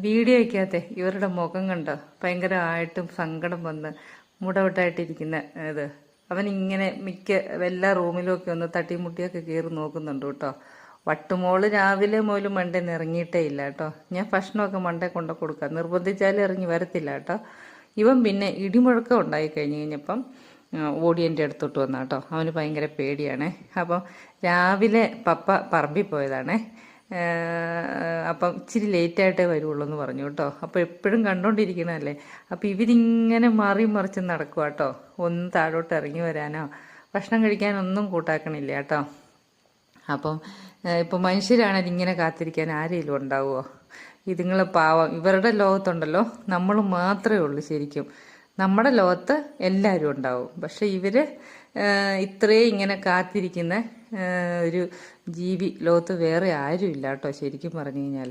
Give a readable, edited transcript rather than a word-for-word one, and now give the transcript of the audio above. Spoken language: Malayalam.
വീഡിയോയ്ക്കകത്തെ ഇവരുടെ മുഖം കണ്ടോ, ഭയങ്കരമായിട്ടും സങ്കടം വന്ന് മുടവിട്ടായിട്ടിരിക്കുന്ന ഇത്. അവനിങ്ങനെ എല്ലാ റൂമിലും ഒക്കെ ഒന്ന് തട്ടിമുട്ടിയൊക്കെ കയറി നോക്കുന്നുണ്ട് കേട്ടോ. വട്ടുമോള് രാവിലെ മുതൽ മണ്ടേ ഇറങ്ങിയിട്ടേ ഇല്ല കേട്ടോ. ഞാൻ ഭക്ഷണമൊക്കെ മണ്ടേ കൊണ്ട് കൊടുക്കാം, നിർബന്ധിച്ചാലും ഇറങ്ങി വരത്തില്ല കേട്ടോ. ഇവൻ പിന്നെ ഇടിമുഴക്കം ഉണ്ടായി കഴിഞ്ഞപ്പം ഓടി എൻ്റെ അടുത്തോട്ട് വന്ന കേട്ടോ. അവന് ഭയങ്കര പേടിയാണേ. അപ്പം രാവിലെ പപ്പ പറമ്പിൽ പോയതാണേ. അപ്പം ഇച്ചിരി ലേറ്റായിട്ടേ വരുള്ളൂ എന്ന് പറഞ്ഞു കേട്ടോ. അപ്പോൾ എപ്പോഴും കണ്ടോണ്ടിരിക്കണല്ലേ. അപ്പം ഇവരിങ്ങനെ മറിച്ച് നടക്കുക കേട്ടോ. ഒന്ന് താഴോട്ട് ഇറങ്ങി വരാനോ ഭക്ഷണം കഴിക്കാനൊന്നും കൂട്ടാക്കണില്ല കേട്ടോ. അപ്പം ഇപ്പം മനുഷ്യരാണെങ്കിൽ ഇങ്ങനെ കാത്തിരിക്കാൻ ആരെങ്കിലും ഉണ്ടാവുമോ? ഇതുങ്ങൾ പാവം. ഇവരുടെ ലോകത്തുണ്ടല്ലോ നമ്മൾ മാത്രമേ ഉള്ളൂ ശരിക്കും. നമ്മുടെ ലോകത്ത് എല്ലാവരും ഉണ്ടാവും. പക്ഷെ ഇവര് ഇത്രയും ഇങ്ങനെ കാത്തിരിക്കുന്ന ഒരു ജീവി ലോകത്ത് വേറെ ആരും ഇല്ല കേട്ടോ ശരിക്കും പറഞ്ഞു കഴിഞ്ഞാൽ.